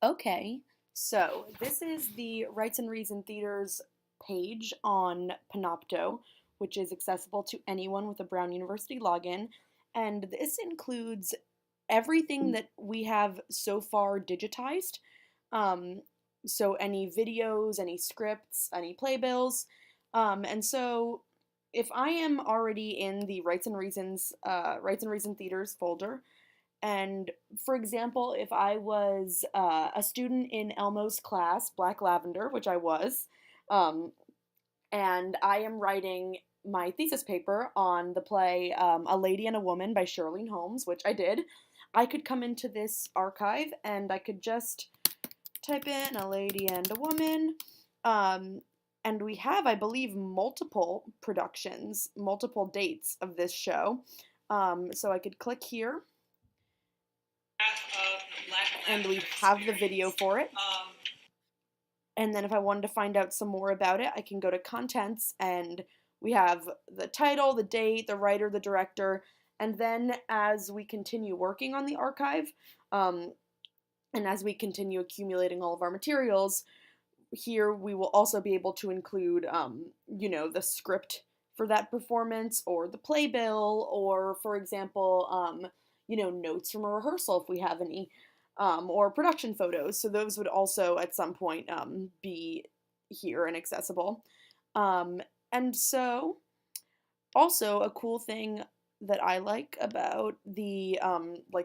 Okay, so this is the Rites and Reason Theater's page on Panopto, which is accessible to anyone with a Brown University login. And this includes everything that we have so far digitized. Um, so any videos, any scripts, any playbills. And so if I am already in the Rites and Reason Theaters folder, and for example, if I was a student in Elmo's class, Black Lavender, which I was, um, and I am writing my thesis paper on the play A Lady and a Woman by Shirlene Holmes, which I did, I could come into this archive and I could just type in A Lady and a Woman. Um, and we have, I believe, multiple productions, multiple dates of this show. So I could click here and we have the video for it. And then if I wanted to find out some more about it, I can go to contents and we have the title, the date, the writer, the director, and then as we continue working on the archive, and as we continue accumulating all of our materials, here we will also be able to include, the script for that performance or the playbill or, for example, notes from a rehearsal if we have any, or production photos. So those would also at some point be here and accessible. Um, and so also a cool thing that I like about the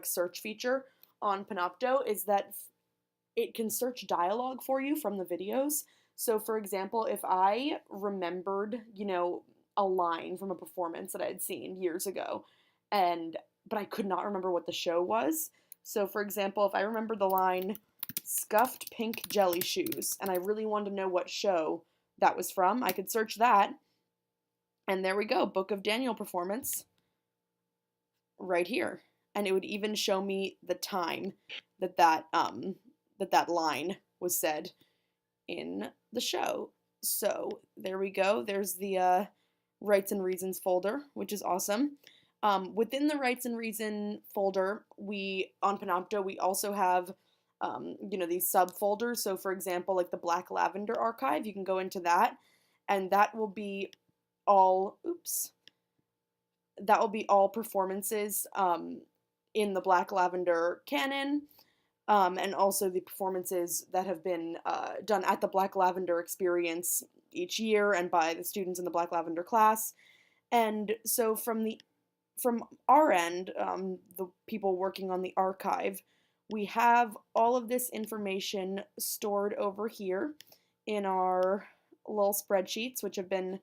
search feature on Panopto is that it can search dialogue for you from the videos. So for example, if I remembered, a line from a performance that I had seen years ago, but I could not remember what the show was. So for example, if I remember the line scuffed pink jelly shoes and I really wanted to know what show that was from, I could search that. And there we go, Book of Daniel performance right here. And it would even show me the time that line was said in the show. So there we go. There's the Rites and Reasons folder, which is awesome. Within the Rites and Reason folder, on Panopto, we also have these subfolders. So for example, like the Black Lavender archive, you can go into that, and that will be all performances in the Black Lavender canon, and also the performances that have been done at the Black Lavender experience each year and by the students in the Black Lavender class. And so from our end, the people working on the archive, we have all of this information stored over here in our little spreadsheets, which have been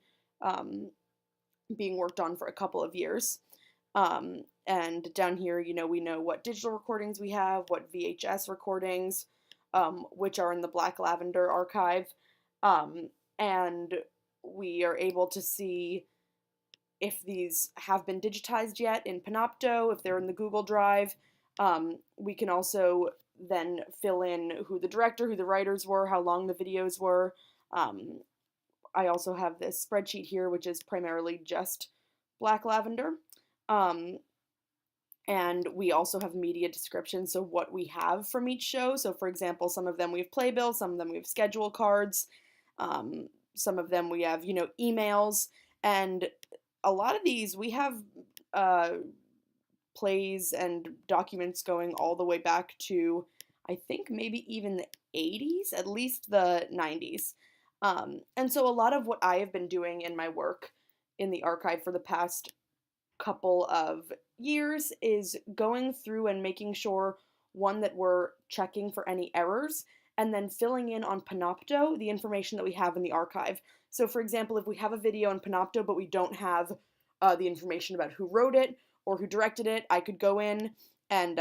being worked on for a couple of years. And down here, we know what digital recordings we have, what VHS recordings, which are in the Black Lavender archive. And we are able to see if these have been digitized yet in Panopto, if they're in the Google Drive. We can also then fill in who the director, who the writers were, how long the videos were. I also have this spreadsheet here, which is primarily just Black Lavender. And we also have media descriptions, so what we have from each show. So for example, some of them we have playbills, some of them we have schedule cards, some of them we have, emails, and a lot of these we have plays and documents going all the way back to, I think, maybe even the 80s, at least the 90s. And so a lot of what I have been doing in my work in the archive for the past couple of years is going through and making sure, one, that we're checking for any errors, and then filling in on Panopto the information that we have in the archive. So for example, if we have a video in Panopto but we don't have the information about who wrote it or who directed it, I could go in and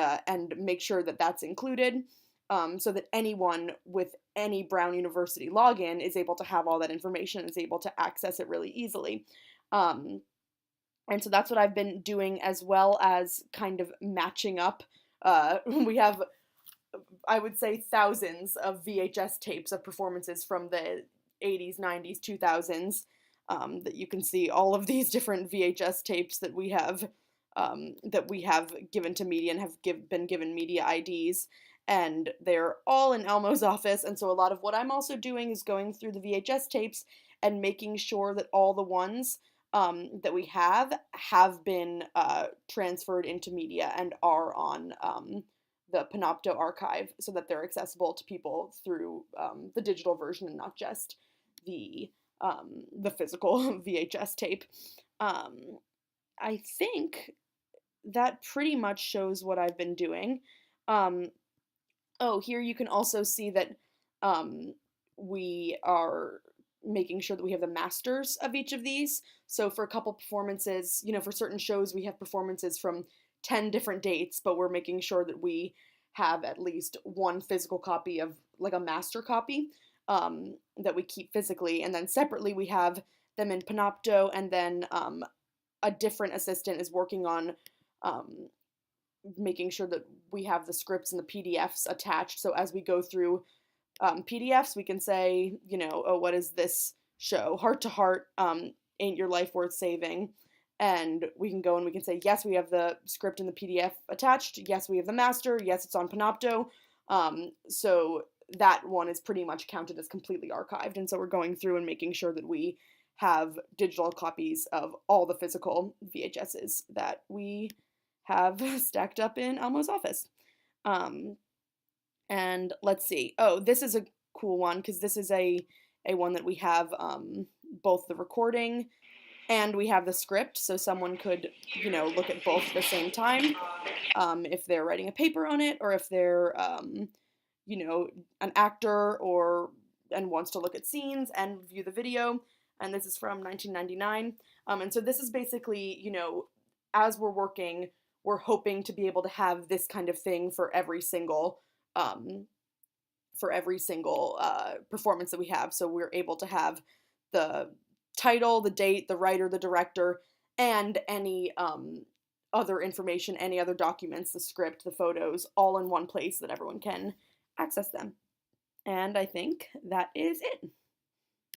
make sure that that's included, so that anyone with any Brown University login is able to have all that information and is able to access it really easily. And so that's what I've been doing, as well as kind of matching up. We have, I would say, thousands of VHS tapes of performances from the 80s, 90s, 2000s, that you can see all of these different VHS tapes that we have given to media and have been given media IDs. and they're all in Elmo's office. And so a lot of what I'm also doing is going through the VHS tapes and making sure that all the ones that we have been transferred into media and are on the Panopto archive so that they're accessible to people through the digital version and not just the physical VHS tape. I think that pretty much shows what I've been doing. Um, oh, here you can also see that um, we are making sure that we have the masters of each of these. So for a couple performances, for certain shows, we have performances from 10 different dates, but we're making sure that we have at least one physical copy of, like, a master copy that we keep physically. And then separately, we have them in Panopto, and then a different assistant is working on um, making sure that we have the scripts and the PDFs attached. So as we go through PDFs, we can say, oh, what is this show? Heart to Heart, Ain't Your Life Worth Saving? And we can go and we can say, yes, we have the script and the PDF attached. Yes, we have the master. Yes, it's on Panopto. So that one is pretty much counted as completely archived. And so we're going through and making sure that we have digital copies of all the physical VHSs that we have stacked up in Elmo's office. And let's see. Oh, this is a cool one because this is a one that we have both the recording and we have the script, so someone could, look at both at the same time if they're writing a paper on it, or if they're, an actor and wants to look at scenes and view the video. And this is from 1999. And so this is basically, as we're working, we're hoping to be able to have this kind of thing for every single performance that we have. So we're able to have the title, the date, the writer, the director, and any other information, any other documents, the script, the photos, all in one place that everyone can access them. And I think that is it.